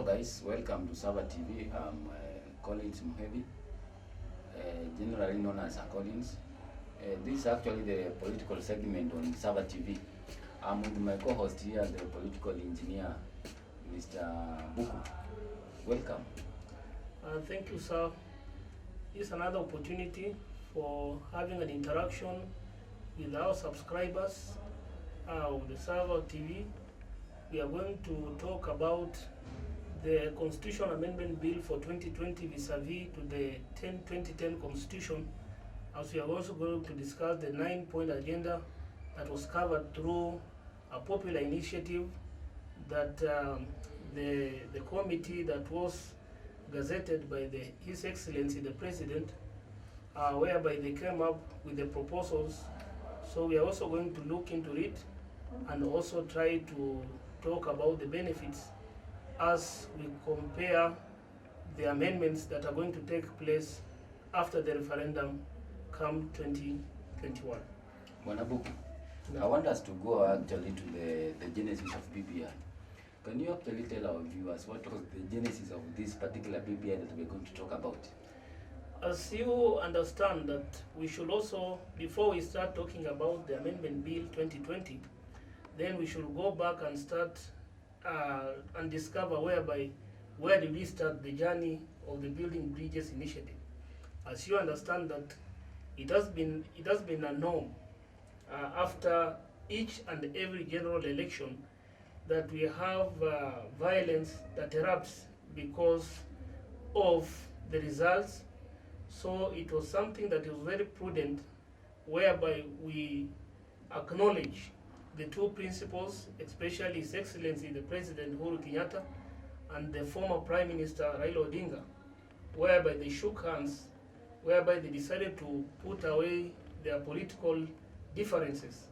guys, welcome to Sava TV. I'm Collins Muhevi, generally known as Collins. This is actually the political segment on Sava TV. I'm with my co-host here, the political engineer, Mr. Buku. Welcome. Thank you, sir. It's another opportunity for having an interaction with our subscribers of the Sava TV. We are going to talk about the Constitution Amendment Bill for 2020 vis-a-vis to the 2010 Constitution, as we are also going to discuss the 9-point agenda that was covered through a popular initiative that the committee that was gazetted by His Excellency the President, whereby they came up with the proposals. So we are also going to look into it and also try to talk about the benefits as we compare the amendments that are going to take place after the referendum come 2021. Wanabuku, I want us to go actually to the genesis of BBI. Can you actually tell our viewers what was the genesis of this particular BBI that we're going to talk about? As you understand that we should also, before we start talking about the Amendment Bill 2020, then we should go back and start and discover where did we start the journey of the Building Bridges initiative. As you understand that it has been a norm after each and every general election that we have violence that erupts because of the results. So it was something that was very prudent, whereby we acknowledge the two principles, especially His Excellency the President Uhuru Kenyatta and the former Prime Minister Raila Odinga, whereby they shook hands, whereby they decided to put away their political differences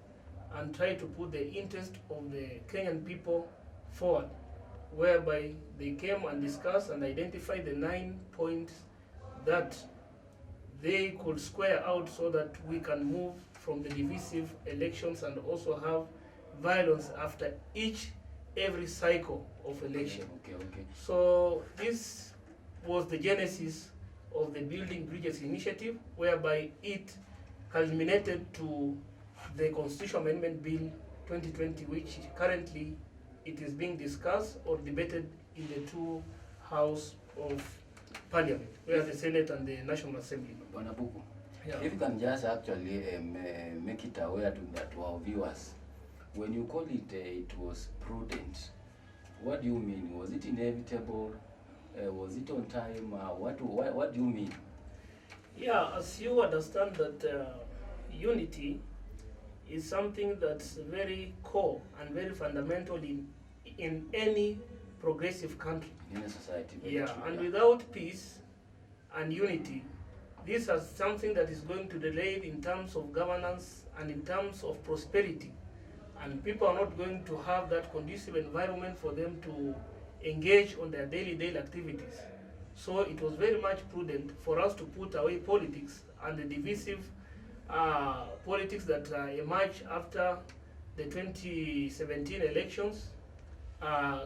and try to put the interest of the Kenyan people forward, whereby they came and discussed and identified the 9 points that they could square out so that we can move from the divisive elections and also have violence after every cycle of election. Okay. So this was the genesis of the Building Bridges initiative, whereby it culminated to the Constitution Amendment Bill 2020, which currently it is being discussed or debated in the two House of Parliament, where the Senate and the National Assembly. Wanabuku, Yeah. if you can just actually make it aware to our viewers, when you call it it was prudent, what do you mean? Was it inevitable? Was it on time? What do you mean? Yeah, as you understand that unity is something that's very core and very fundamental in any progressive country. In a society. Yeah, and without peace and unity, this is something that is going to delay in terms of governance and in terms of prosperity. And people are not going to have that conducive environment for them to engage on their daily activities. So it was very much prudent for us to put away politics and the divisive politics that emerged after the 2017 elections,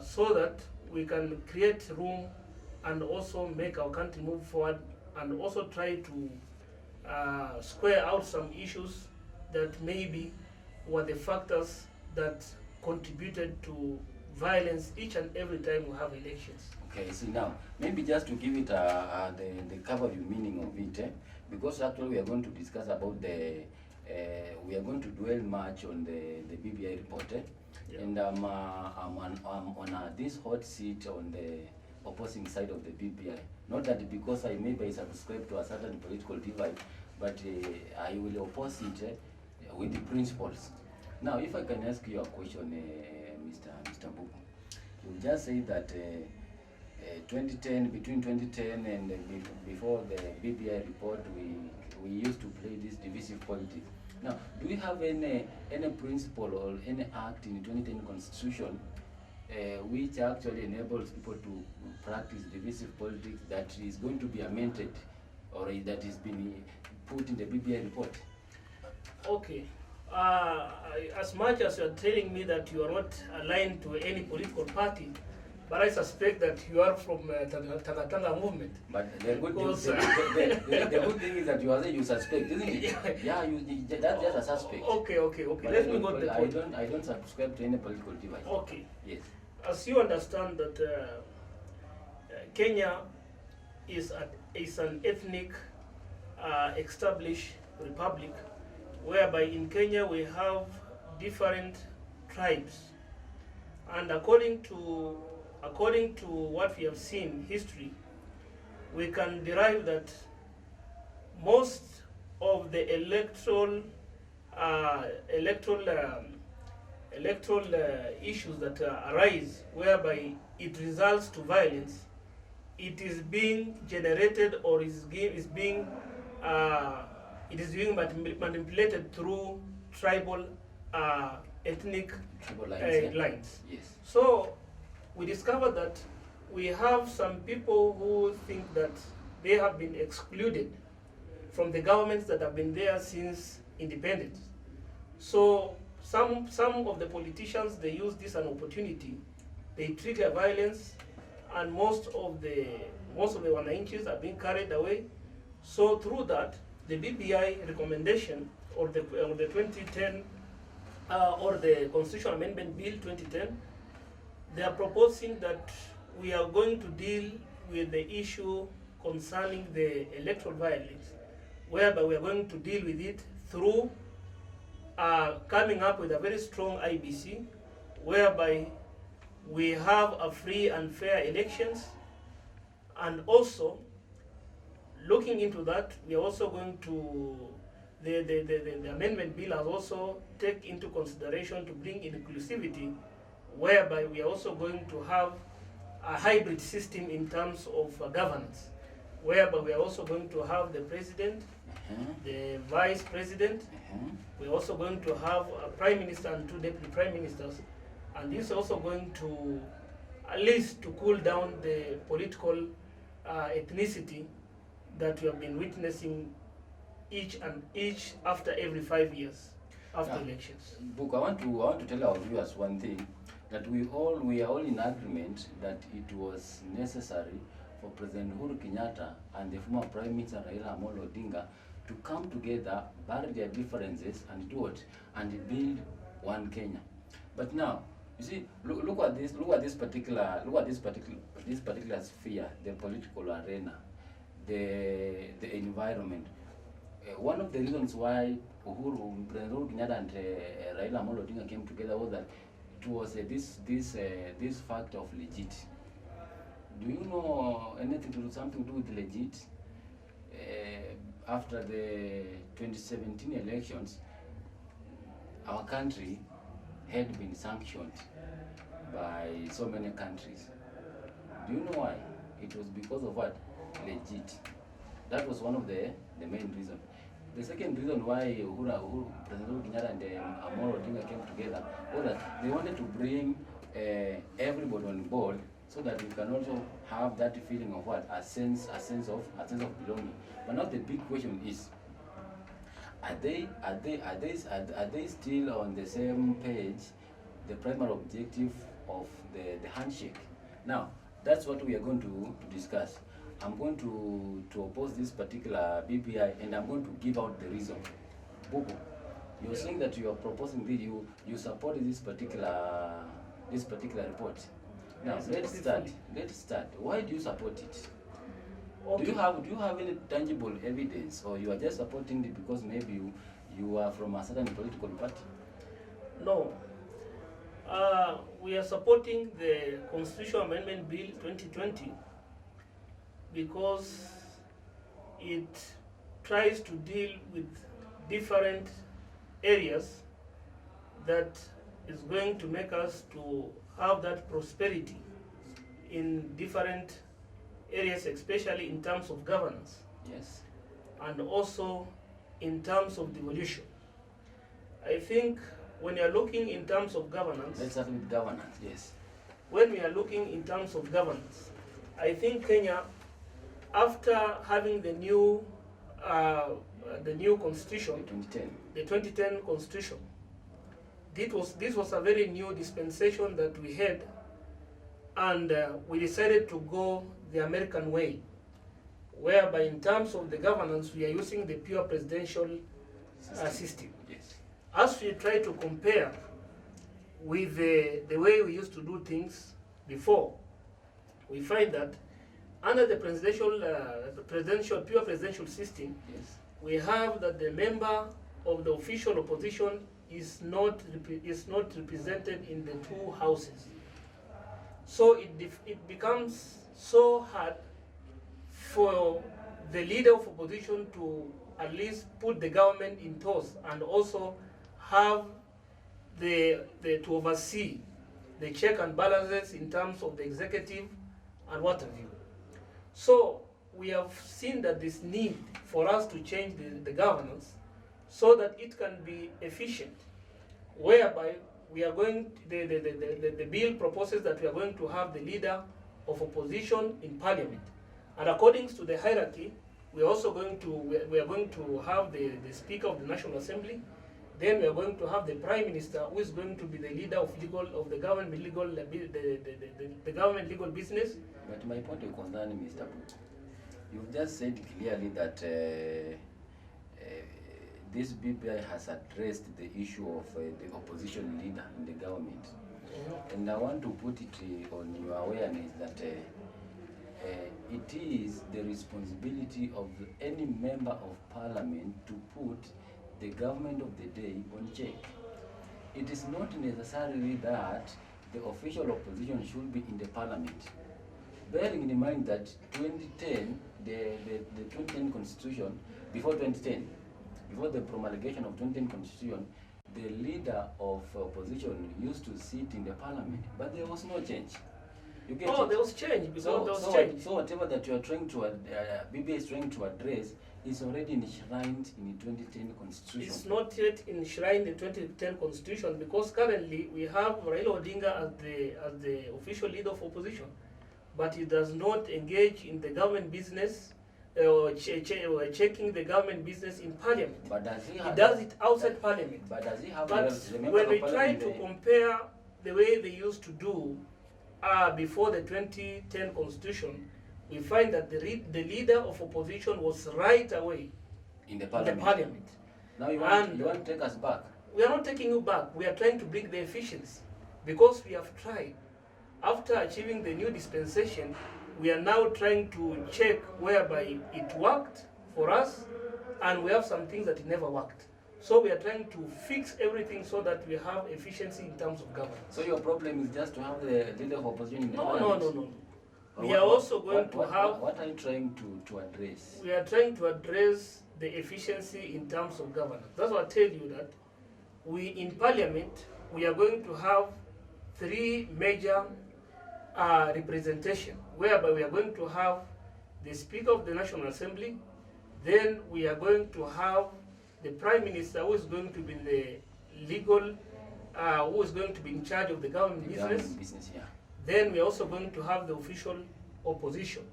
so that we can create room and also make our country move forward and also try to square out some issues that maybe were the factors that contributed to violence each and every time we have elections. Okay, see now, maybe just to give it the cover view meaning of it, because actually we are going to discuss about we are going to dwell much on the BBI report, Yeah. and I'm on this hot seat on the opposing side of the BBI. Not that because I subscribe to a certain political divide, but I will oppose it with the principles. Now, if I can ask you a question, Mr. Buku, you just say that 2010, between 2010 and before the BBI report, we used to play this divisive politics. Now, do we have any principle or any act in the 2010 Constitution which actually enables people to practice divisive politics that is going to be amended or that is being put in the BBI report? Okay. As much as you are telling me that you are not aligned to any political party, but I suspect that you are from Tanga movement. But the good, Because, the good thing is that you are saying you suspect, isn't it? Yeah, that's just a suspect. Okay. But Let me go to the point. I don't subscribe to any political device. Okay. Yes. As you understand that Kenya is an ethnic established republic, whereby in Kenya we have different tribes, and according to what we have seen in history, we can derive that most of the electoral issues that arise, whereby it results to violence, it is being generated or it is being manipulated through tribal ethnic lines. Yes. So we discovered that we have some people who think that they have been excluded from the governments that have been there since independence. So some of the politicians, they use this as an opportunity. They trigger violence, and most of the wananchis are being carried away. So through that, the BBI recommendation or the 2010 or the Constitutional Amendment Bill 2010, they are proposing that we are going to deal with the issue concerning the electoral violence, whereby we are going to deal with it through coming up with a very strong IBC, whereby we have a free and fair elections, and also looking into that, we are also going to the amendment bill has also take into consideration to bring inclusivity, whereby we are also going to have a hybrid system in terms of governance, whereby we are also going to have the president, the vice president. We're also going to have a prime minister and two deputy prime ministers, and this is also going to at least to cool down the political ethnicity that we have been witnessing each after every 5 years after elections. Book, I want to tell our viewers one thing, that we are all in agreement that it was necessary for President Uhuru Kenyatta and the former Prime Minister Raila Amolo Odinga to come together, bury their differences, and do it, and build one Kenya. But now, you see, look at this particular sphere, the political arena, the environment. One of the reasons why President Uhuru Kenyatta and Raila Amolo Odinga came together was that it was this fact of legit. Do you know anything to do something to do with legit? After the 2017 elections, our country had been sanctioned by so many countries. Do you know why? It was because of what? Legit. That was one of the main reasons. The second reason why President Uhuru Kenyatta and Amolo Odinga came together was that they wanted to bring everybody on board, so that we can also have that feeling of what? A sense of belonging. But now the big question is, are they still on the same page, the primary objective of the handshake? Now, that's what we are going to discuss. I'm going to oppose this particular BBI, and I'm going to give out the reason. Bubu, you're saying that you are proposing that you support this particular report. Now, let's start. Why do you support it? Okay. Do you have any tangible evidence, or you are just supporting it because maybe you are from a certain political party? No. We are supporting the Constitutional Amendment Bill 2020 because it tries to deal with different areas that is going to make us to have that prosperity in different areas, especially in terms of governance. Yes. And also in terms of devolution. I think when you are looking in terms of governance... Let's start with governance, yes. When we are looking in terms of governance, I think Kenya, after having the new constitution, the 2010 constitution, this was a very new dispensation that we had, and we decided to go the American way, whereby in terms of the governance, we are using the pure presidential system. Yes. As we try to compare with the way we used to do things before, we find that under the pure presidential system, Yes. we have that the member of the official opposition is not represented in the two houses. So it becomes so hard for the leader of opposition to at least put the government in toss and also have to oversee the check and balances in terms of the executive and what have you. So we have seen that this need for us to change the governance so that it can be efficient, whereby we are going, the bill proposes that we are going to have the leader of opposition in parliament. And according to the hierarchy, we are also going to, we are going to have the Speaker of the National Assembly. Then we are going to have the Prime Minister, who is going to be the leader of the government legal, the government legal business. But my point of concern, Mr. Book, you've just said clearly that this BBI has addressed the issue of the opposition leader in the government. And I want to put it on your awareness that it is the responsibility of any member of parliament to put the government of the day on check. It is not necessarily that the official opposition should be in the parliament. Bearing in mind that 2010, the 2010 constitution, before 2010, before the promulgation of 2010 constitution, the leader of opposition used to sit in the parliament, but there was no change. You get it? There was change, because there was change. So whatever that you are trying to, BBI is trying to address is already enshrined in the 2010 constitution. It's not yet enshrined in the 2010 constitution, because currently we have Raila Odinga as the official leader of opposition, but he does not engage in the government business or checking the government business in parliament. But does he does it outside parliament. But does he have? But when we try to compare the way they used to do before the 2010 constitution, we find that the leader of opposition was right away in the parliament. Now you want to take us back? We are not taking you back. We are trying to bring the efficiency, because we have tried. After achieving the new dispensation, we are now trying to check whereby it worked for us, and we have some things that it never worked. So we are trying to fix everything so that we have efficiency in terms of governance. So your problem is just to have the leader of opposition in the parliament? No. We are also going to have... What are you trying to address? We are trying to address the efficiency in terms of governance. That's why I tell you that we, in parliament, we are going to have three major representation, whereby we are going to have the Speaker of the National Assembly, then we are going to have the Prime Minister, who is going to be the legal, who is going to be in charge of the government business. Yeah. Then we are also going to have the official opposition.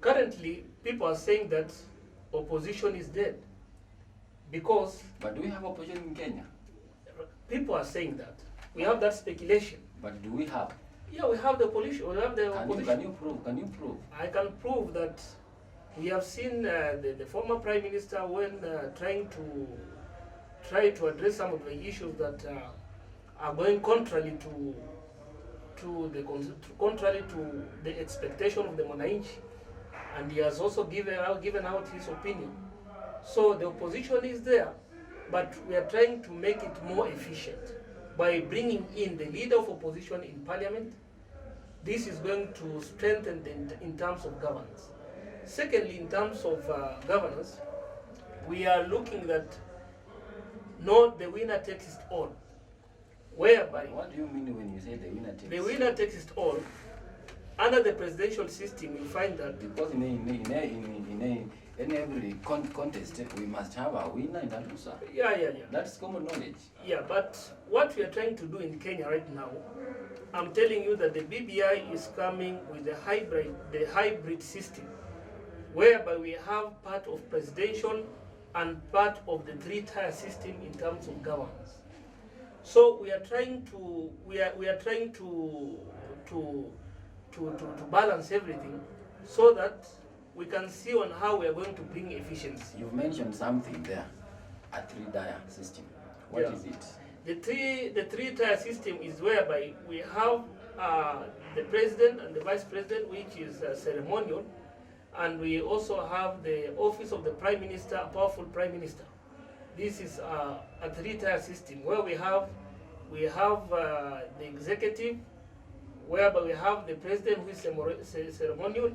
Currently, people are saying that opposition is dead, because... But do we have opposition in Kenya? People are saying that. We have that speculation. But do we have? Yeah, we have the opposition. We have the opposition. Can you prove? I can prove that we have seen the former Prime Minister, when trying to address some of the issues that are going contrary to the expectation of the Mwananchi, and he has also given out his opinion. So the opposition is there, but we are trying to make it more efficient by bringing in the leader of opposition in parliament. This is going to strengthen in terms of governance. Secondly, in terms of governance, we are looking at not the winner takes it all, whereby... What do you mean when you say the winner takes it all? The winner takes it all. Under the presidential system, you find that... Because in every contest, we must have a winner and a loser. Yeah. That's common knowledge. Yeah, but what we are trying to do in Kenya right now, I'm telling you that the BBI is coming with the hybrid system, whereby we have part of presidential and part of the three-tier system in terms of governance. So we are trying to to balance everything, so that we can see on how we are going to bring efficiency. You've mentioned something there, a three-tier system. What Yeah. is it? The three-tier system is whereby we have the president and the vice president, which is ceremonial, and we also have the office of the prime minister, a powerful prime minister. This is a three-tier system where we have the executive, whereby we have the president who is ceremonial,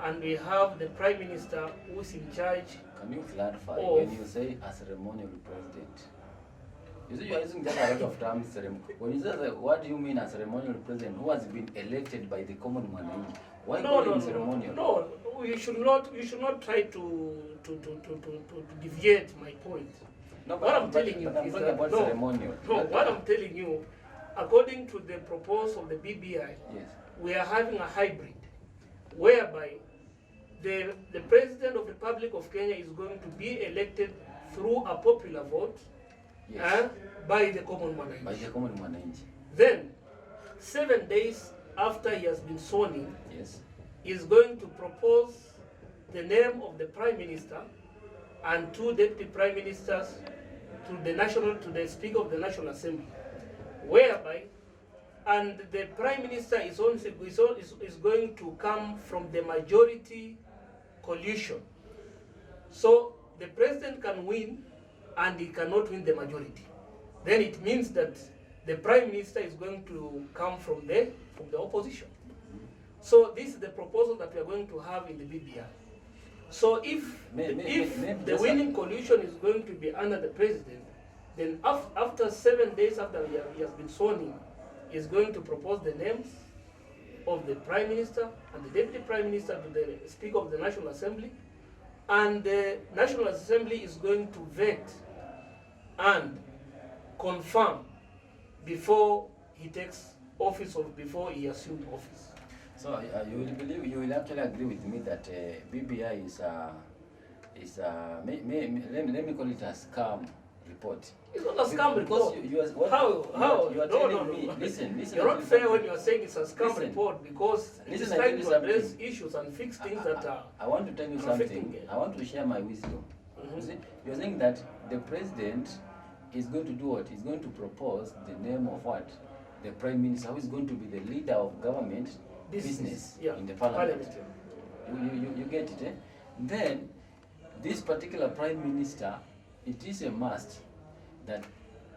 and we have the prime minister who is in charge. Can you clarify of, when you say a ceremonial president? You see, you are using just a lot of terms. When you say what do you mean a ceremonial president who has been elected by the common man? Why call him ceremonial? No, you should not try to deviate my point. No, What I'm telling you is that about ceremonial. what I'm telling you, according to the proposal of the BBI, Yes. we are having a hybrid, whereby the President of the Republic of Kenya is going to be elected through a popular vote, Yes. by the common man. By the common man. Then, 7 days after he has been sworn in, Yes. he is going to propose the name of the Prime Minister and two deputy Prime Ministers to the Speaker of the National Assembly, whereby, and the Prime Minister is going to come from the majority coalition. So the President can win and he cannot win the majority. Then it means that the Prime Minister is going to come from the opposition. So this is the proposal that we are going to have in the BBI. So if the winning coalition is going to be under the president, then after 7 days after he has been sworn in, he is going to propose the names of the Prime Minister and the Deputy Prime Minister to the Speaker of the National Assembly, and the National Assembly is going to vet and confirm before he takes office or before he assumed office. So you will actually agree with me that BBI is let me call it a scam report. It's not a scam report. How? You are telling me. Listen. You're not fair when you are saying it's a scam Listen. report, because it is Listen, I trying tell to you address something. issues and fix things that are. I want to tell you affecting something. it. I want to share my wisdom. You see, you're saying that the president is going to do what? He's going to propose the name of what? The prime minister, who is going to be the leader of government business Yeah, in the parliament. You get it, eh? Then, this particular prime minister, it is a must that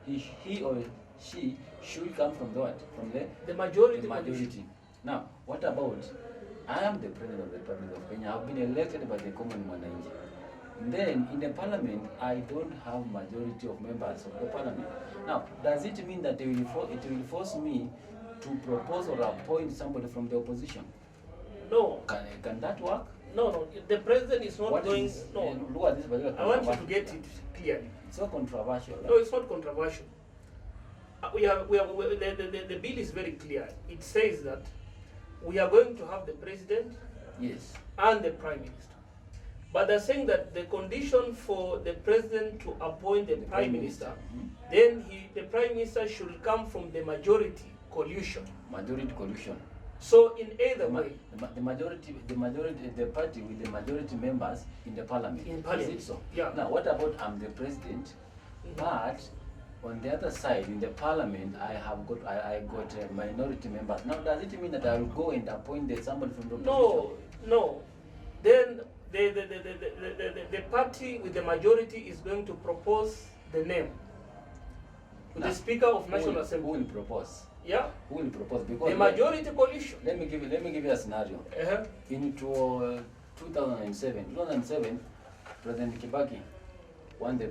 he or she should come from the what? From The majority. the majority. Now, what about, I am the president of the Republic of Kenya. I've been elected by the common mwananchi. Then, in the parliament, I don't have majority of members of the parliament. Now, does it mean that it will force me to propose or appoint somebody from the opposition? No. Can that work? No. The president is not What going. is, No. look at this particular I want you to controversial. get it clearly. It's so controversial. No, it's not controversial. The bill is very clear. It says that we are going to have the president Yes. and the prime minister. But they're saying that the condition for the president to appoint the prime minister, then the prime minister should come from the majority coalition. Majority coalition. So in either way, The majority, the party with the majority members in the parliament. In parliament, Is it so? yeah. Now, what about I'm the president, but on the other side, in the parliament, I got minority members. Now, does it mean that I will go and appoint somebody from the opposition? no. Then the party with the majority is going to propose the name to the Speaker of National Assembly. Who will propose? Yeah. Who will propose? Because The majority coalition. Let me give you a scenario. In 2007, President Kibaki won the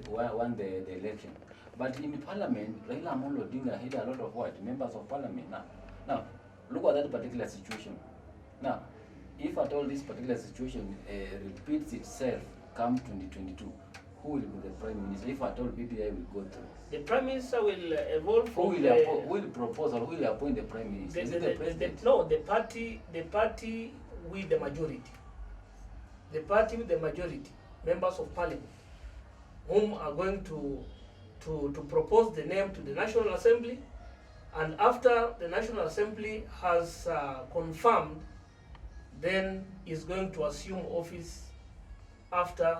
election. But in Parliament, Raila Amolo Odinga had a lot of what? Members of Parliament. Now, look at that particular situation. Now, if at all this particular situation repeats itself come 2022, who will be the Prime Minister? If at all BBI will go through. The Prime Minister will evolve Who from will propose or who will appoint the Prime Minister? Is it the President? No, the party with the majority. The party with the majority, members of Parliament, whom are going to propose the name to the National Assembly, And after the National Assembly has confirmed, then is going to assume office after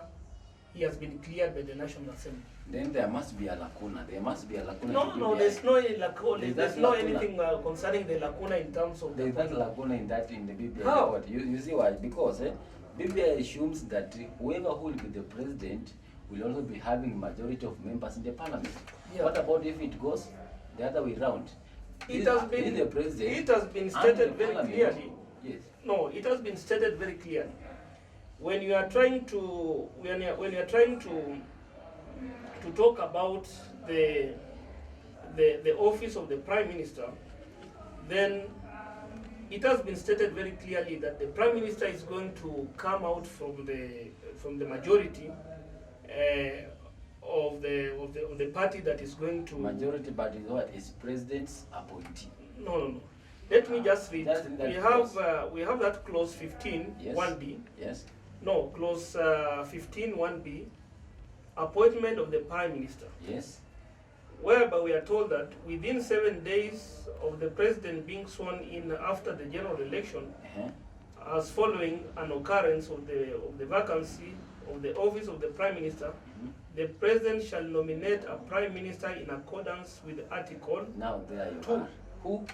he has been cleared by the National Assembly. Then there must be a lacuna. There must be a lacuna. No, there's no lacuna. There's no lacuna. anything concerning the lacuna in terms of there's that lacuna in the BBI How? report. You see why? Because BBI assumes that whoever who will be the president will also be having majority of members in the parliament. Yeah. What about if it goes the other way round? It has been stated very clearly. Yes. No, it has been stated very clearly. When you are trying to talk about the office of the Prime Minister, then it has been stated very clearly that the Prime Minister is going to come out from the majority of the party that is going to Majority, but is what is president's appointee. No. Let me just read. We have that clause 15 Yes. 1b. Yes. No, clause 15 1b, appointment of the Prime Minister. Yes. Whereby we are told that within 7 days of the president being sworn in after the general election, as following an occurrence of the vacancy of the office of the Prime Minister, the president shall nominate a Prime Minister in accordance with Article. Now there you 2. are. Who?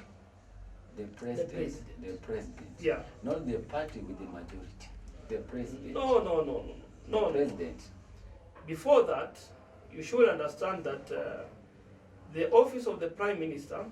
The president. The president. Yeah. Not the party with the majority. The president. No. The president. Before that, you should understand that the office of the Prime Minister,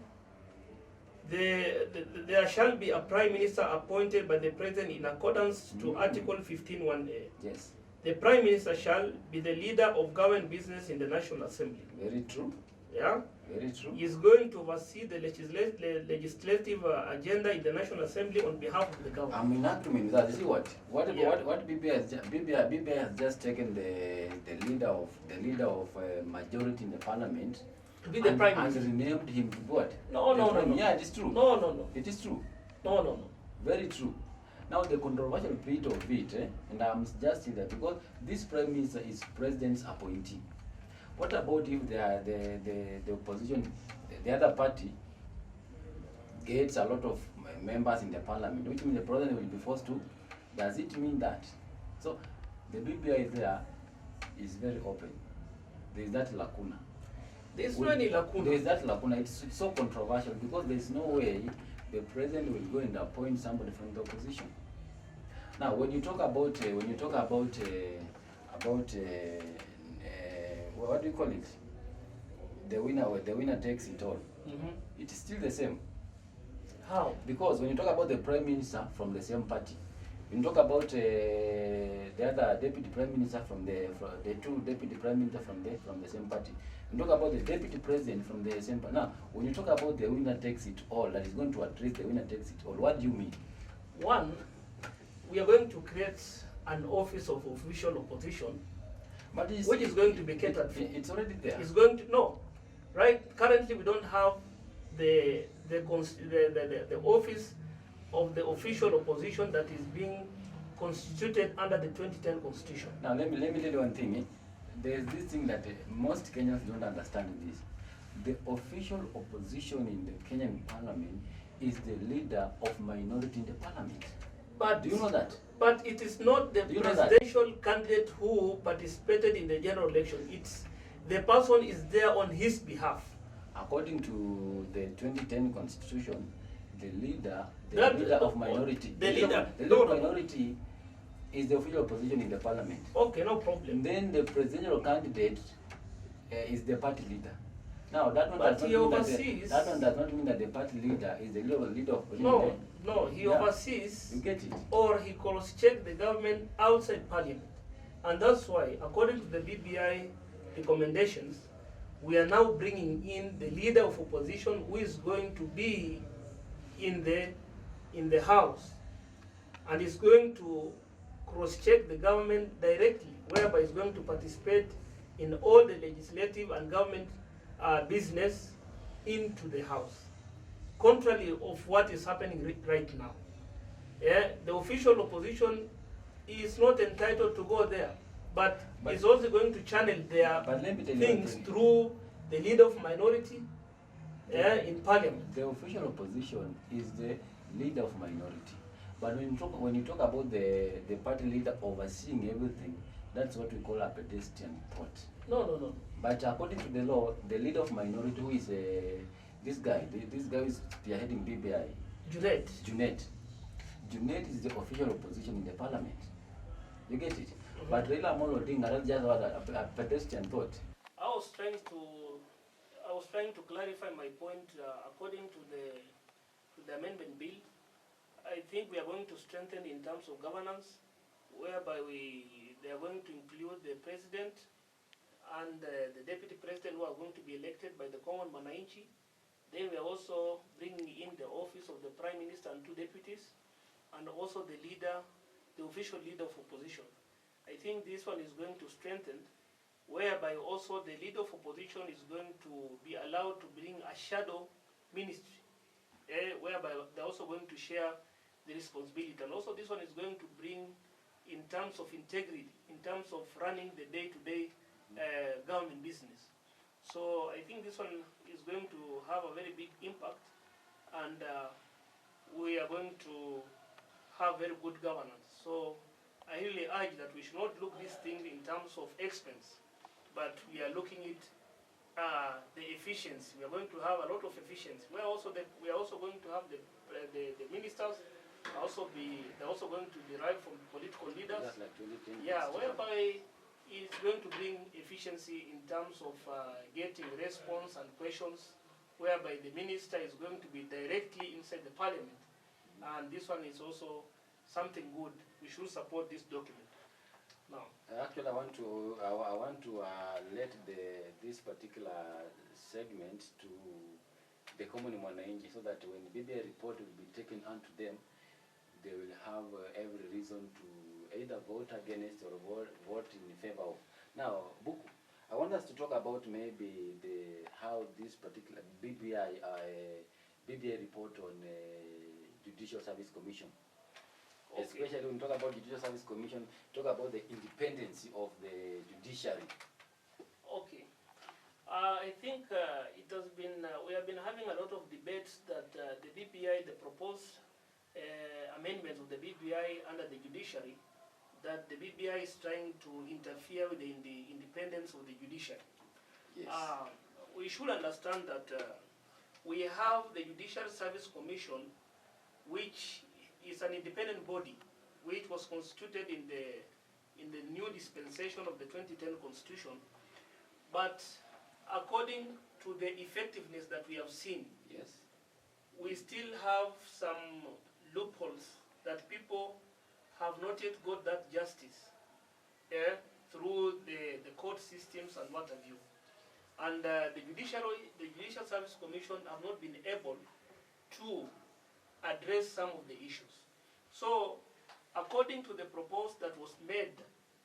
there shall be a Prime Minister appointed by the President in accordance to Article 15(1)(a). Yes. The Prime Minister shall be the leader of government business in the National Assembly. Very true. Yeah? Very true. He is going to oversee the legislative agenda in the National Assembly on behalf of the government. I'm in agreement with that. You see what? What Yeah. BBI has just taken the leader of majority in the parliament To be the Prime Minister. and renamed him to what? No. Yeah, it is true. No. It is true. No. Very true. Now the controversial bit of it, and I'm just in that because this Prime Minister is President's appointee. What about if the opposition, the other party, gets a lot of members in the parliament, which means the president will be forced to? Does it mean that? So the BBI there is very open. There is that lacuna. There's no any lacuna. There is that lacuna. It's so controversial because there is no way the president will go and appoint somebody from the opposition. Now, when you talk about what do you call it? The winner takes it all. It is still the same. How? Because when you talk about the Prime Minister from the same party, when you talk about the other Deputy Prime Minister from the two Deputy Prime Minister from the same party, when you talk about the Deputy President from the same party. Now, when you talk about the winner takes it all, that is going to address the winner takes it all, what do you mean? One, we are going to create an office of official opposition, But which is going to be catered for. It's already there. It's going to right? Currently, we don't have the office of the official opposition that is being constituted under the 2010 Constitution. Now let me tell you one thing. There's this thing that most Kenyans don't understand this. The official opposition in the Kenyan parliament is the leader of minority in the parliament. But do you know that? But it is not the presidential candidate who participated in the general election. It's the person is there on his behalf. According to the 2010 Constitution, the leader of minority, the leader of minority is the official opposition in the parliament. Okay, no problem. Then the presidential candidate is the party leader. Now that one But does he not mean oversees. that one does not mean that the party leader is the leader of No, he oversees. You get it? Or he cross-check the government outside parliament. And that's why, according to the BBI recommendations, we are now bringing in the leader of opposition who is going to be in the house and is going to cross-check the government directly, whereby he's going to participate in all the legislative and government business into the house, contrary of what is happening right now. Yeah, the official opposition is not entitled to go there, but is also going to channel their things through the leader of minority in parliament. The official opposition is the leader of minority. But when you talk about the party leader overseeing everything, that's what we call a pedestrian thought. No. But according to the law, the leader of minority, who is this guy who is spearheading BBI, Junet is the official opposition in the parliament. You get it? But Raila Amolo Odinga, that's just a pedestrian thought. I was trying to clarify my point. According to the amendment bill, I think we are going to strengthen in terms of governance, whereby they are going to include the president and the deputy president, who are going to be elected by the common Mananchi. Then we are also bringing in the office of the prime minister and 2 deputies, and also the official leader of opposition. I think this one is going to strengthen, whereby also the leader of opposition is going to be allowed to bring a shadow ministry, whereby they're also going to share the responsibility. And also this one is going to bring, in terms of integrity, in terms of running the day-to-day government business. So I think this one is going to have a very big impact, and we are going to have very good governance. So I really urge that we should not look this thing in terms of expense, but we are looking at the efficiency. We are going to have a lot of efficiency. We are also going to have the ministers. They're also going to derive from political leaders. Like Whereby it's going to bring efficiency in terms of getting response and questions, whereby the minister is going to be directly inside the parliament. And this one is also something good. We should support this document. Now, actually, I want to let this particular segment to the common Mwananchi, so that when BBI report will be taken onto them, they will have every reason to either vote against or vote in favor of. Now, Buku, I want us to talk about maybe how this particular BBI report on Judicial Service Commission. Okay. Especially when we talk about Judicial Service Commission, talk about the independence of the judiciary. Okay. I think it has been, we have been having a lot of debates that the BBI, the proposed amendments of the BBI under the judiciary, that the BBI is trying to interfere with the independence of the judiciary. Yes. We should understand that we have the Judicial Service Commission, which is an independent body, which was constituted in the new dispensation of the 2010 Constitution. But according to the effectiveness that we have seen, yes, we still have some loopholes that people have not yet got that justice through the court systems and what have you. And the Judicial Service Commission have not been able to address some of the issues. So, according to the proposal that was made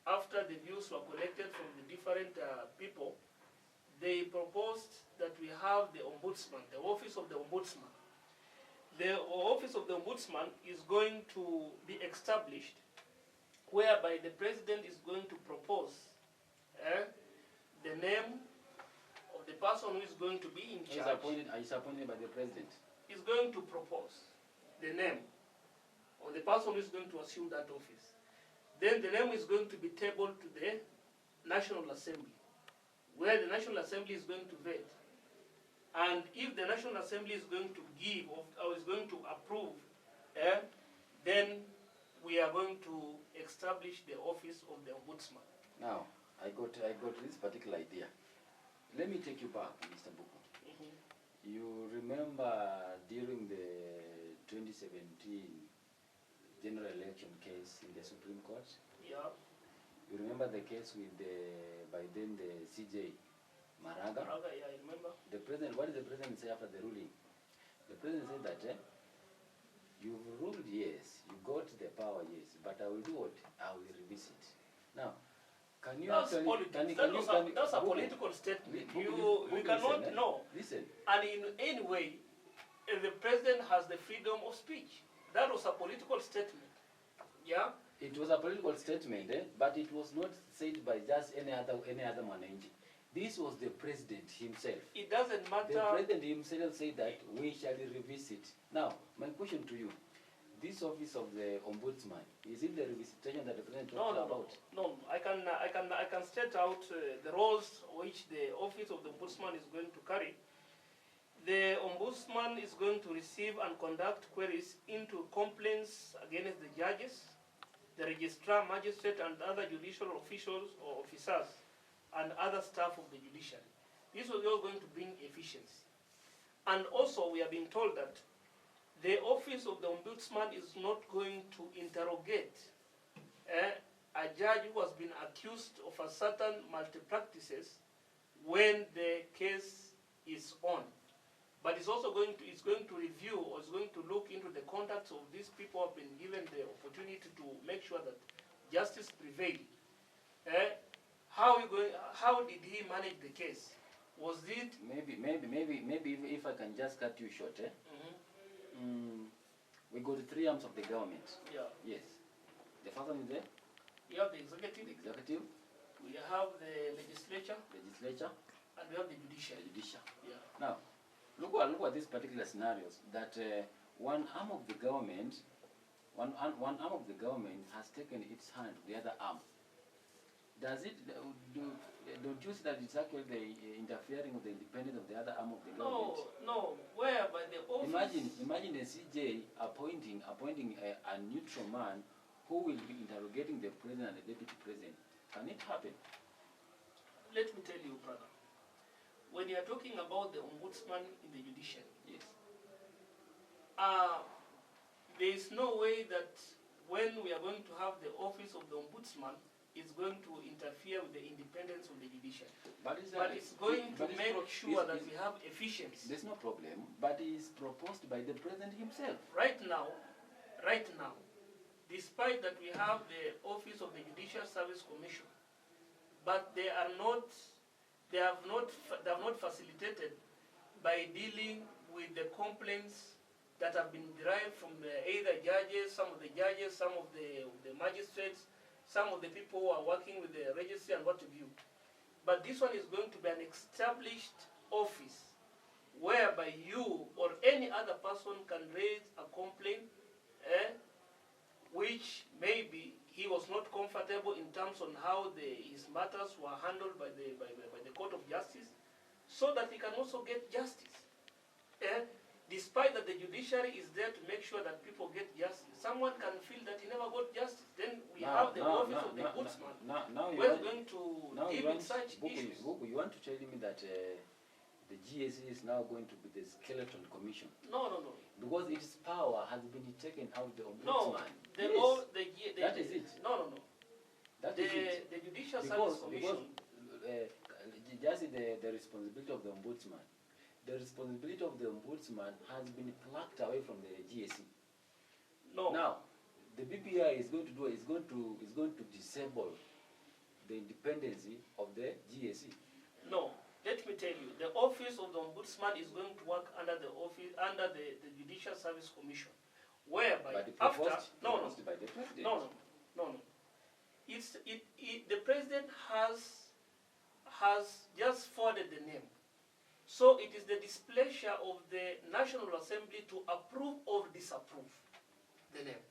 after the views were collected from the different people, they proposed that we have the Ombudsman, the Office of the Ombudsman. The Office of the Ombudsman is going to be established, whereby the President is going to propose the name of the person who is going to be in charge. Is appointed by the President. Is going to propose the name of the person who is going to assume that office. Then the name is going to be tabled to the National Assembly, where the National Assembly is going to vet. And if the National Assembly is going to give or is going to approve, then we are going to establish the office of the Ombudsman. Now, I got this particular idea. Let me take you back, Mr. Buku. You remember during the 2017 general election case in the Supreme Court? Yeah. You remember the case with by then the CJ Maraga? Maraga, yeah, I remember. The president, what did the president say after the ruling? The president said that you've ruled, yes, you got the power, yes, but I will do what? I will revisit. Now, can you that's actually... That's a political statement. We cannot, no. Listen. And in any way, the president has the freedom of speech. That was a political statement. Yeah? It was a political statement, but it was not said by just any other Mwananchi. This was the president himself. It doesn't matter. The president himself said that we shall revisit. Now, my question to you, this office of the ombudsman, is it the revisitation that the president talked about? No, I can state out the roles which the office of the ombudsman is going to carry. The ombudsman is going to receive and conduct queries into complaints against the judges, the registrar, magistrate, and other judicial officials or officers, and other staff of the judiciary. This is all going to bring efficiency. And also, we have been told that the office of the ombudsman is not going to interrogate a judge who has been accused of a certain malpractices when the case is on. But it's also going to review, or is going to look into the contacts of these people who have been given the opportunity to make sure that justice prevails. How did he manage the case? Was it maybe if I can just cut you short, we got the three arms of the government. Yeah. Yes. The first one is there. You have the executive. The executive. We have the legislature. Legislature. And we have the judiciary. Judiciary. Yeah. Now, look at these particular scenarios. That one arm of the government has taken its hand to the other arm. Does it? Don't you see that it's actually the interfering with the independence of the other arm of the government? No. Whereby the office. Imagine the CJ appointing a neutral man who will be interrogating the president and the deputy president. Can it happen? Let me tell you, brother. When you are talking about the ombudsman in the judiciary, yes, there is no way that when we are going to have the office of the ombudsman, it's going to interfere with the independence of the judiciary. But it's going to make sure that we have efficiency. There's no problem, but it's proposed by the president himself. Right now, despite that we have the office of the Judicial Service Commission, but they have not facilitated by dealing with the complaints that have been derived from either judges, some of the magistrates, some of the people who are working with the registry and what have you. But this one is going to be an established office whereby you or any other person can raise a complaint which maybe he was not comfortable in terms on how his matters were handled by the Court of Justice, so that he can also get justice. Despite that the judiciary is there to make sure that people get justice, someone can feel that he never got justice. Then we have the office of the ombudsman. Who is going to deal with such issues? You want to tell me that the GSC is now going to be the skeleton commission? No. Because its power has been taken out of the ombudsman. No, that is it. No. That is it. The Judicial Service Commission. Just the responsibility of the ombudsman. The responsibility of the ombudsman has been plucked away from the GSC. No. Now, the BBI is going to disable the independence of the GSC. No. Let me tell you, the office of the ombudsman is going to work under the Judicial Service Commission, whereby by the president. No. The president has just forwarded the name. So it is the displeasure of the National Assembly to approve or disapprove the name.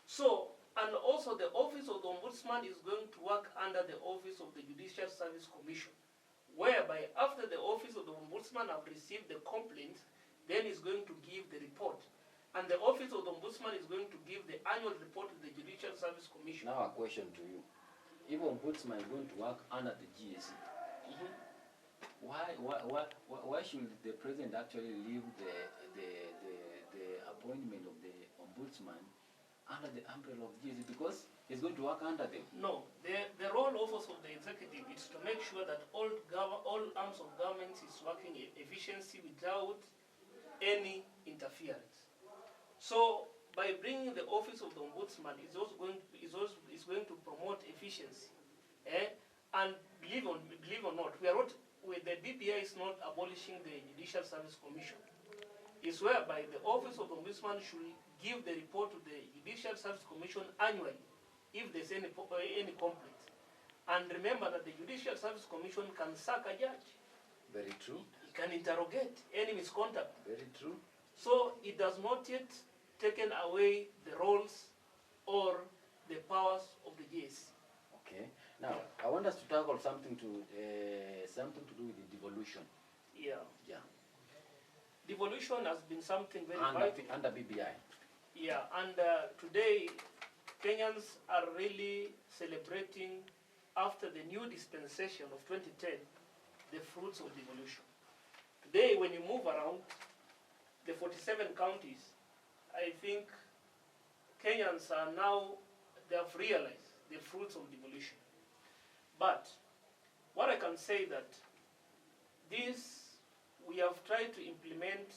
So, and also the office of the ombudsman is going to work under the office of the Judicial Service Commission, whereby after the office of the ombudsman have received the complaint, then is going to give the report. And the office of the ombudsman is going to give the annual report to the Judicial Service Commission. Now a question to you. If ombudsman is going to work under the GSC, why should the president actually leave the appointment of the ombudsman under the umbrella of GSC? Because he's going to work under them. No, the role office of the executive is to make sure that all arms of government is working efficiency without any interference. So by bringing the office of the ombudsman, is going to promote efficiency. And believe or not, the BBI is not abolishing the Judicial Service Commission. It's whereby the office of the ombudsman should give the report to the Judicial Service Commission annually if there's any complaint. And remember that the Judicial Service Commission can sack a judge. Very true. It can interrogate any misconduct. Very true. So it does not yet taken away the roles or the powers of the JSC. Okay. Now, I want us to tackle something to do with the devolution. Yeah. Yeah. Devolution has been something very under BBI. Yeah, and today Kenyans are really celebrating, after the new dispensation of 2010, the fruits of devolution. Today, when you move around the 47 counties, I think Kenyans are now, they have realized the fruits of devolution. But what I can say that this, we have tried to implement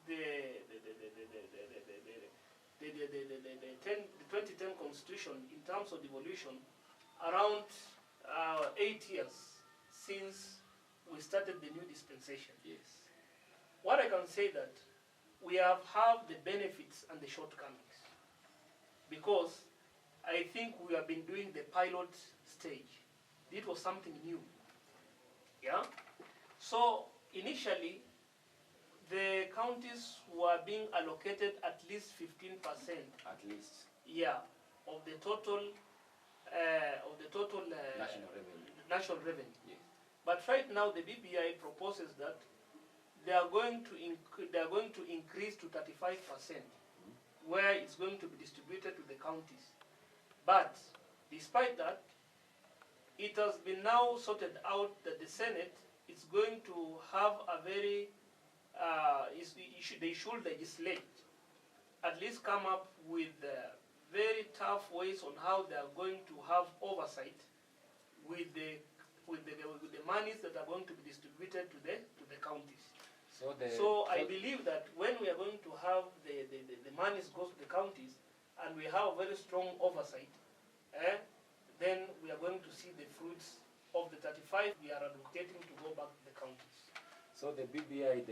the 2010 constitution in terms of devolution around 8 years since we started the new dispensation. Yes. What I can say that we have the benefits and the shortcomings, because I think we have been doing the pilot stage. It was something new. Yeah. So initially, the counties were being allocated at least 15%. At least. Yeah, of the total national revenue. Yes. But right now, the BBI proposes that they are going to increase to 35%, where it's going to be distributed to the counties. But despite that, it has been now sorted out that the Senate is going to have a very they should legislate, at least come up with very tough ways on how they are going to have oversight with the monies that are going to be distributed to the counties. So I believe that when we are going to have the monies go to the counties, and we have very strong oversight, then we are going to see the fruits of the 35 we are advocating to go back to the counties. So the BBI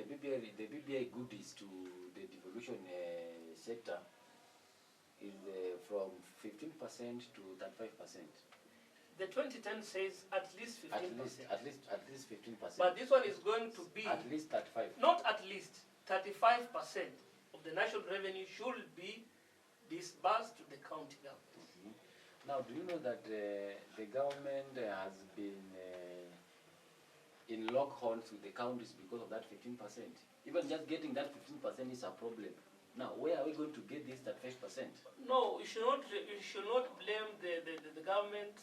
goodies to the devolution sector is from 15% to 35%. The 2010 says at least 15%. At least 15%. But this one is going to be at least 35. Not at least 35% of the national revenue should be disbursed to the county government. Mm-hmm. Now, do you know that the government has been in lock horns with the counties because of that 15%? Even just getting that 15% is a problem. Now, where are we going to get this 35%? No, you should not blame the government.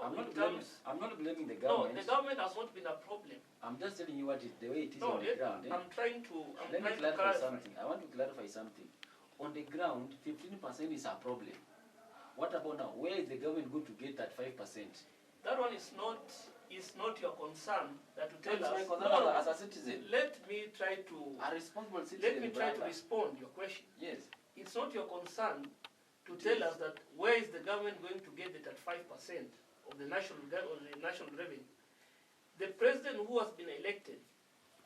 I'm not blaming the government. No, the government has not been a problem. I'm just telling you what is the way it is on the ground. I'm trying to clarify something. I want to clarify something. On the ground, 15% is a problem. What about now? Where is the government going to get that 5%? That one is not your concern. That to tell us. No, as a citizen. Let me try to. A responsible citizen. Let me try to respond your question. Yes. It's not your concern to tell us that where is the government going to get that 5% of the national revenue. The president who has been elected,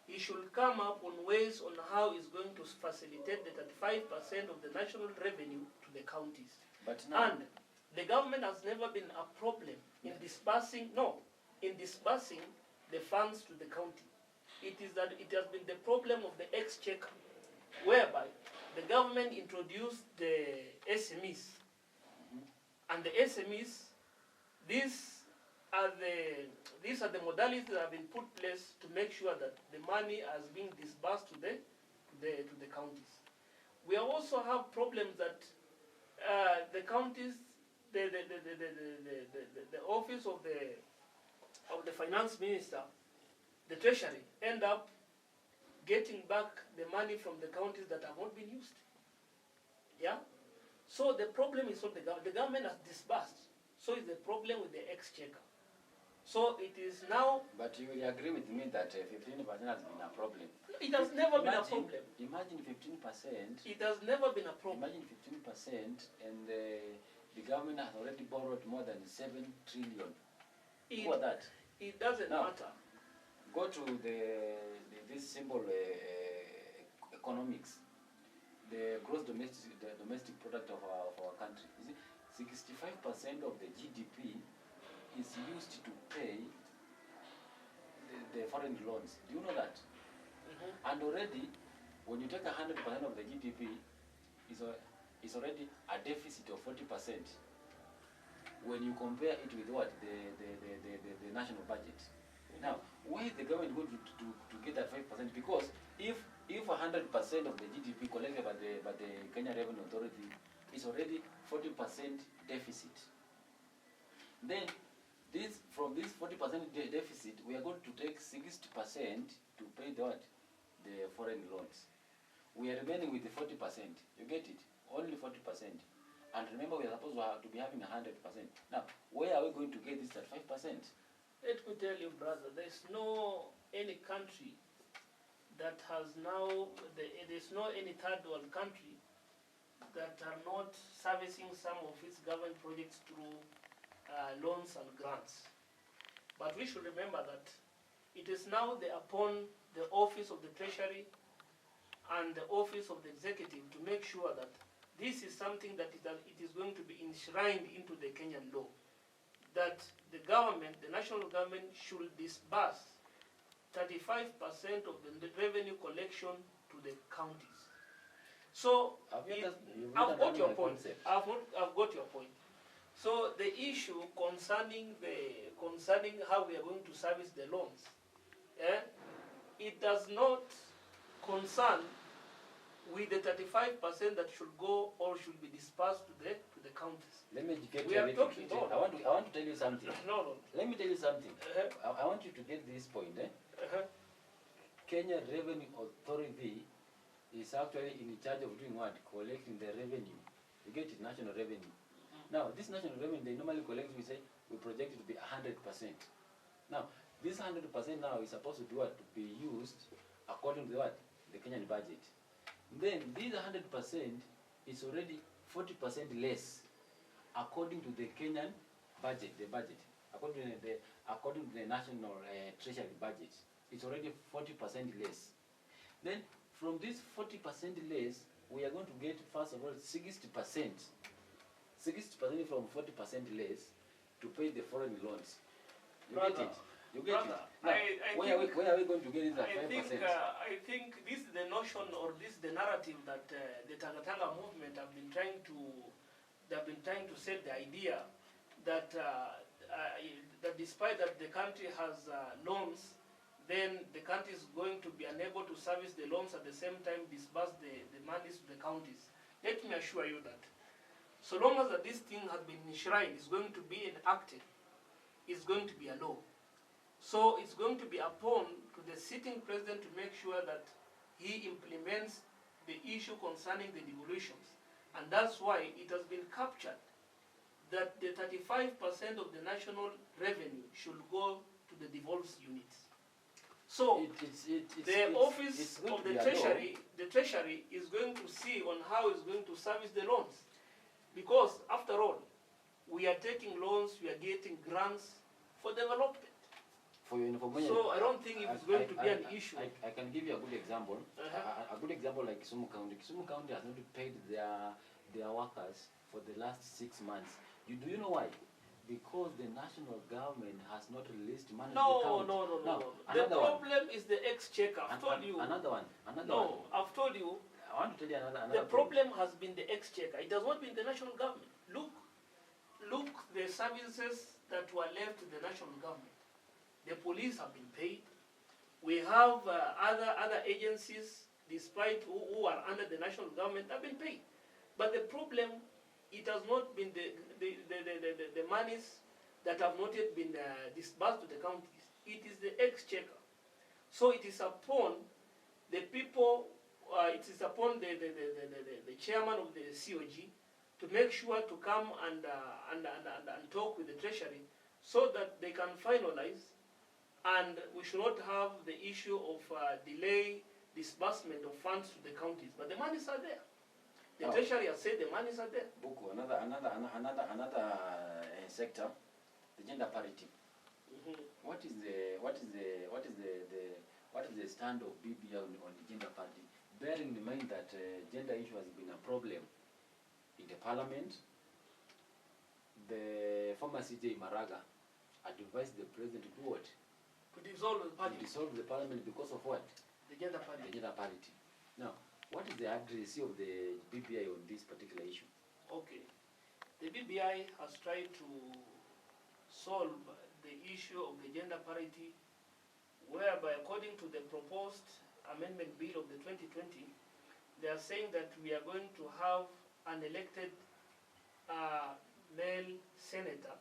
he should come up on ways on how he's going to facilitate the 35% of the national revenue to the counties. But now, and the government has never been a problem in disbursing the funds to the county. It is that it has been the problem of the exchequer, whereby the government introduced the SMEs. And the SMEs, these are the modalities that have been put in place to make sure that the money has been disbursed to the counties. We also have problems that the counties, the office of the finance minister, the treasury, end up getting back the money from the counties that have not been used. Yeah? So the problem is not the government has disbursed. So it's the problem with the exchequer. So it is now... But you will agree with me that 15% has been a problem. It has never been a problem. Imagine 15%. It has never been a problem. Imagine 15% and the government has already borrowed more than 7 trillion. For that. It doesn't matter. Go to this simple economics. The gross domestic product of our country. 65% of the GDP is used to pay the foreign loans. Do you know that? And already, when you take 100% of the GDP, is already a deficit of 40%. When you compare it with what the national budget. Now, where is the government going to get that 5%? Because if 100% of the GDP collected by the Kenya Revenue Authority is already 40% deficit, then from this 40% deficit, we are going to take 60% to pay the foreign loans. We are remaining with the 40%. You get it? Only 40%. And remember, we are supposed to be having 100%. Now, where are we going to get this at 5%? Let me tell you, brother, there's no any country that has now, there's no any third world country that are not servicing some of its government projects through loans and grants. But we should remember that it is now upon the Office of the Treasury and the Office of the Executive to make sure that this is something that it is going to be enshrined into the Kenyan law, that the government, the national government, should disburse 35% of the revenue collection to the counties. So I've got your point. I've got your point. So the issue concerning how we are going to service the loans, it does not concern with the 35% that should go or should be dispersed to the counties. Let me get we are talking. No, I want to tell you something. No. Let me tell you something. I want you to get this point. Kenya Revenue Authority is actually in charge of doing what? Collecting the revenue. You get it, national revenue. Now, this national revenue, they normally collect, we say, we project it to be 100%. Now, this 100% now is supposed to do what? To be used according to what? The Kenyan budget. Then, this 100% is already 40% less according to the Kenyan budget, according to the national treasury budget. It's already 40% less. Then, from this 40% less, we are going to get, first of all, 60%. 60% from 40% less to pay the foreign loans. You get it? You get it? Now, where are we going to get it at 5%? I think this is the notion, or this is the narrative that the Tangatanga movement have been trying to set the idea that that despite that the country has loans, then the country is going to be unable to service the loans at the same time disburse the monies to the counties. Let me assure you that so long as this thing has been enshrined, it's going to be enacted, it's going to be a law. So it's going to be upon to the sitting president to make sure that he implements the issue concerning the devolutions. And that's why it has been captured that the 35% of the national revenue should go to the devolved units. So the office of the treasury is going to see on how it's going to service the loans. Because after all, we are taking loans, we are getting grants for development. For your information, so I don't think it's going to be an issue. I can give you a good example. A good example like Kisumu County. Kisumu County has not paid their workers for the last 6 months. Do you know why? Because the national government has not released money to the county. No. The problem is the exchequer. I've told you. Another one. I've told you. I want to tell you another The problem has been the exchequer. It has not been the national government. Look the services that were left to the national government. The police have been paid. We have other agencies, despite who are under the national government, have been paid. But the problem, it has not been the monies that have not yet been disbursed to the counties. It is the exchequer. So it is upon the people, it is upon the chairman of the COG to make sure to come and talk with the treasury so that they can finalize, and we should not have the issue of delay disbursement of funds to the counties. But the monies are there. The treasury has said the monies are there. Buku, another sector, the gender parity. What is the stand of BBI on the gender parity? Bearing in mind that gender issue has been a problem in the parliament. The former CJ Maraga advised the president to do what? To dissolve the To parliament. dissolve the parliament because of what? The gender The parity. gender parity. Now, what is the address of the BBI on this particular issue? Okay. The BBI has tried to solve the issue of the gender parity, whereby according to the proposed amendment bill of the 2020, they are saying that we are going to have an elected male senator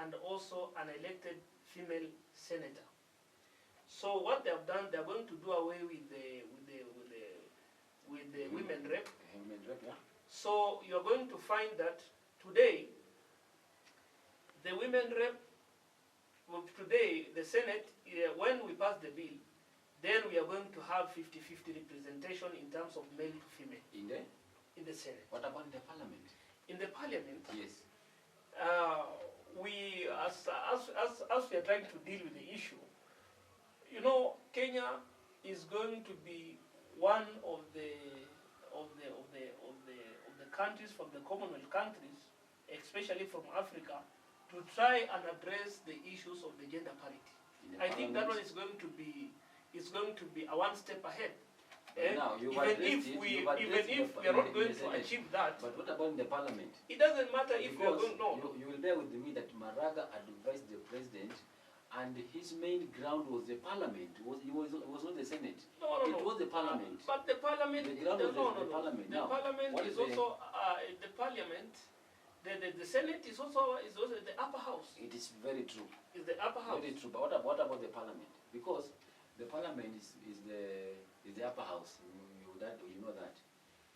and also an elected female senator. So what they have done, they are going to do away with the women rep. Women rep, yeah. So you are going to find that today, the women rep, today the Senate, when we pass the bill, then we are going to have 50-50 representation in terms of male to female in the Senate. What about the parliament? In the parliament, Yes. we as we are trying to deal with the issue, you know, Kenya is going to be one of the countries from the Commonwealth countries, especially from Africa, to try and address the issues of the gender parity. I think that one is going to be a one step ahead. Now, even if we are not going to achieve that, but what about in the parliament? it doesn't matter if we are going. No, you will bear with me that Maraga advised the president, and his main ground was the parliament. It was not the Senate. No. It was the parliament. But the parliament. The ground was the parliament. The Now, parliament what is the- also the parliament. The Senate is also the upper house. It is very true. Is the upper house. Very true. But what about the parliament? Because the parliament is the upper house. You know that.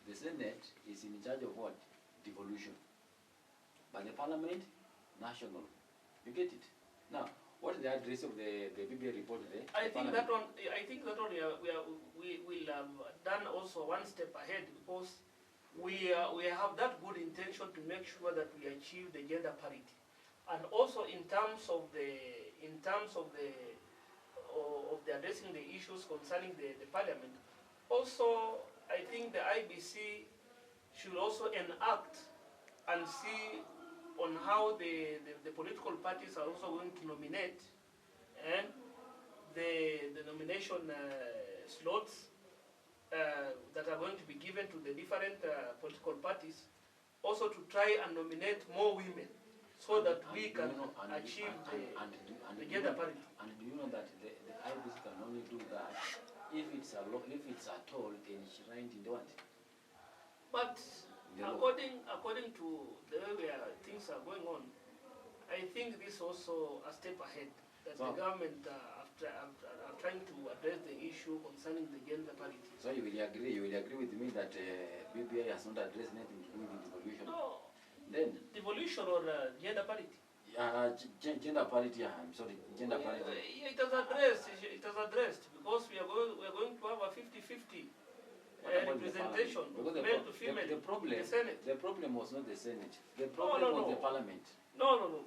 The Senate is in charge of what? Devolution. But the parliament, national. You get it? Now, what is the address of the BBI report today? I think that one we will have done also one step ahead, because we have that good intention to make sure that we achieve the gender parity, and also in terms of the addressing the issues concerning the parliament. Also, I think the IBC should also enact and see on how the political parties are also going to nominate, and the nomination slots that are going to be given to the different political parties, also to try and nominate more women, so that we can achieve the gender parity. And do you know that the IBC can only do that if it's at all enshrined in the what? But according to the way things are going on, I think this is also a step ahead, that the government are trying to address the issue concerning the gender parity. So you will agree with me that BBI has not addressed anything to do with devolution? No. Then Devolution or gender parity? Gender parity, I'm sorry, gender parity. It has addressed, because we are going to have a 50-50 representation, male to female, in the Senate. The problem was not the Senate. The problem was the parliament. No.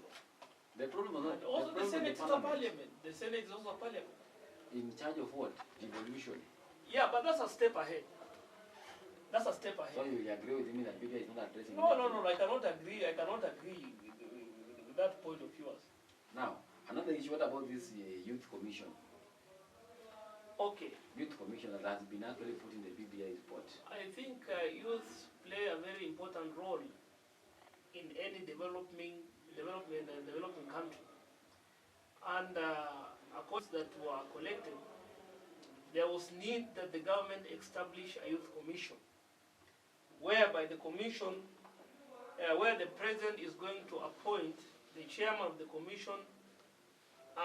The problem was not. Also, the Senate is a parliament. The Senate is also a parliament. In charge of what? Devolution. Yeah, but that's a step ahead. That's a step ahead. So you will agree with me that BBI is not addressing? No. I cannot agree with that point of yours. Now, another issue. What about this youth commission? Okay. Youth commission that has been actually put in the BBI report. I think youth play a very important role in any developing country. And according that were collected, there was need that the government establish a youth commission, whereby the commission, where the president is going to appoint the chairman of the commission,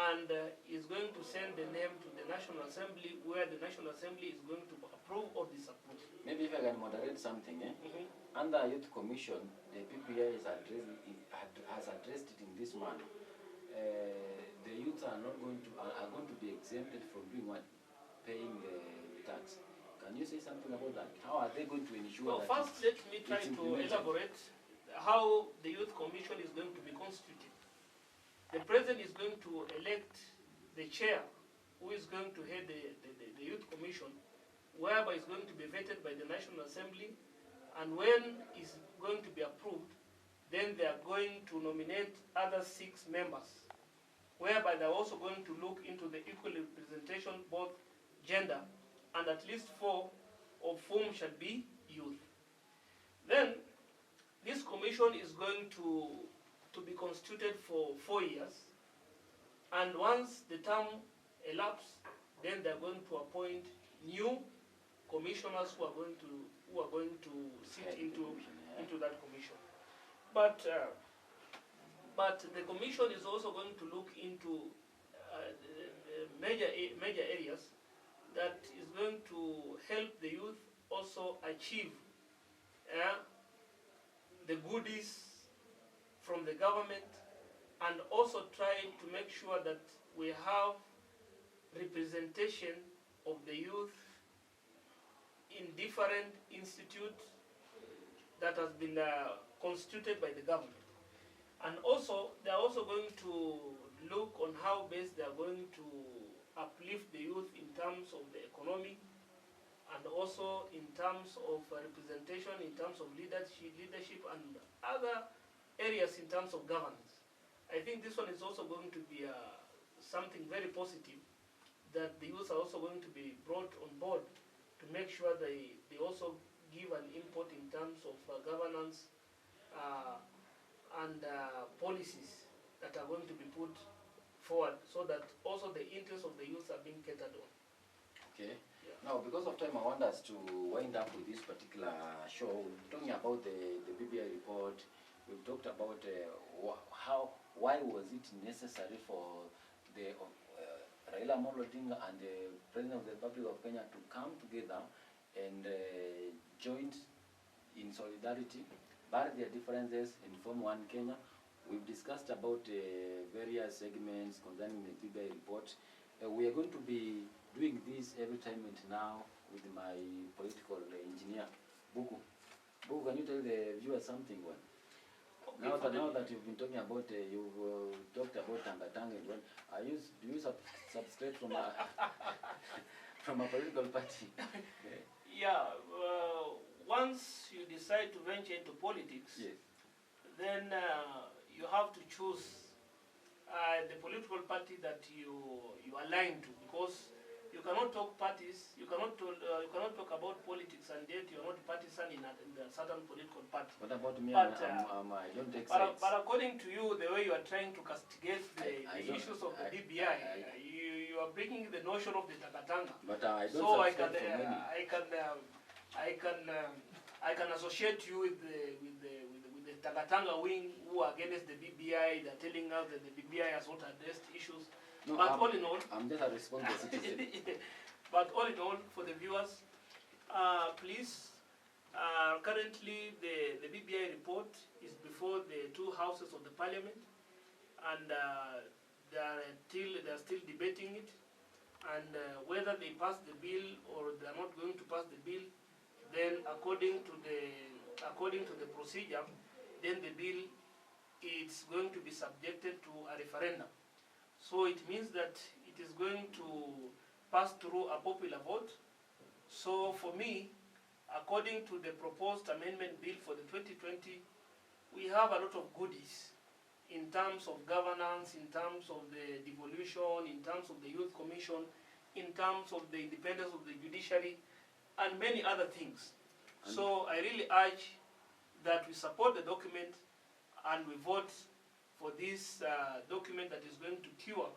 and is going to send the name to the National Assembly, where the National Assembly is going to approve or disapprove. Maybe if I can moderate something, Under Youth Commission, the PPI has addressed it in this manner. The youth are going to be exempted from doing what? Paying the tax. Can you say something about that? How are they going to ensure that? First, let me try to elaborate how the Youth Commission is going to be constituted. The president is going to elect the chair, who is going to head the Youth Commission, whereby it's going to be vetted by the National Assembly, and when it's going to be approved, then they are going to nominate other 6 members whereby they're also going to look into the equal representation, both gender, and at least 4 of whom shall be youth. Then, this commission is going to be constituted for 4 years, and once the term elapses, then they're going to appoint new commissioners who are going to sit into that commission. But the commission is also going to look into major areas that is going to help the youth also achieve the goodies from the government, and also try to make sure that we have representation of the youth in different institutes that has been constituted by the government. And also, they are also going to look on how best they are going to uplift the youth in terms of the economy, and also in terms of representation, in terms of leadership and other areas in terms of governance. I think this one is also going to be something very positive, that the youth are also going to be brought on board to make sure they also give an input in terms of governance and policies that are going to be put forward, so that also the interests of the youth are being catered on. Okay. Yeah. Now, because of time, I want us to wind up with this particular show. We're talking about the BBI report. We've talked about why was it necessary for the Raila Amolo Odinga and the President of the Republic of Kenya to come together and join in solidarity, bar their differences, and form one Kenya. We've discussed about various segments concerning the BBI report. We are going to be doing this every time and now with my political engineer, Buku. Buku, can you tell the viewers something? Okay, now that you've been talking about, you've talked about Tanga, do you subscribe from a from a political party? Yeah, once you decide to venture into politics, yes, then you have to choose the political party that you align to, because you cannot talk parties, you cannot talk about politics and yet you are not partisan in a certain political party. What about me? But, I don't take sides. But according to you, the way you are trying to castigate the issues of the BBI, you are bringing the notion of the Takatanga. But I don't so I can associate you with the Takatanga wing who are against the BBI. They're telling us that the BBI has not addressed issues. No, but all in all, I'm just a responsible citizen. But all in all, for the viewers, please, currently the BBI report is before the 2 houses of the parliament, and they are still debating it, and whether they pass the bill or they are not going to pass the bill, then according to the procedure, then the bill is going to be subjected to a referendum. So it means that it is going to pass through a popular vote. So for me, according to the proposed amendment bill for the 2020, we have a lot of goodies in terms of governance, in terms of the devolution, in terms of the youth commission, in terms of the independence of the judiciary, and many other things. So I really urge that we support the document and we vote for this document that is going to cure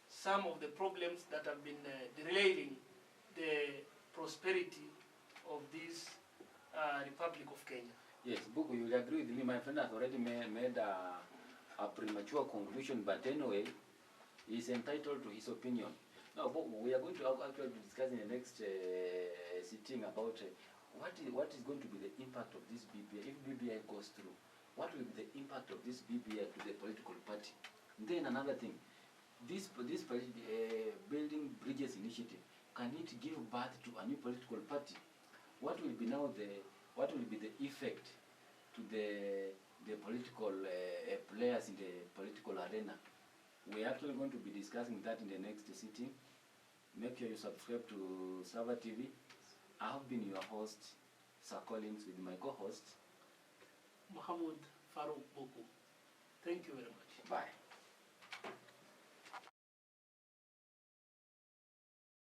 some of the problems that have been derailing the prosperity of this Republic of Kenya. Yes, Buku, you will agree with me. My friend has already made a premature conclusion, but anyway, he's entitled to his opinion. Now, we are going to actually discuss in the next sitting about what is going to be the impact of this BBI. If BBI goes through, what will be the impact of this BBI to the political party? And then another thing, this building bridges initiative, can it give birth to a new political party? What will be now the effect to the political players in the political arena? We're actually going to be discussing that in the next sitting. Make sure you subscribe to Sava TV. I have been your host, Sir Collins, with my co-host, Mohammed Farouk Boku. Thank you very much. Bye.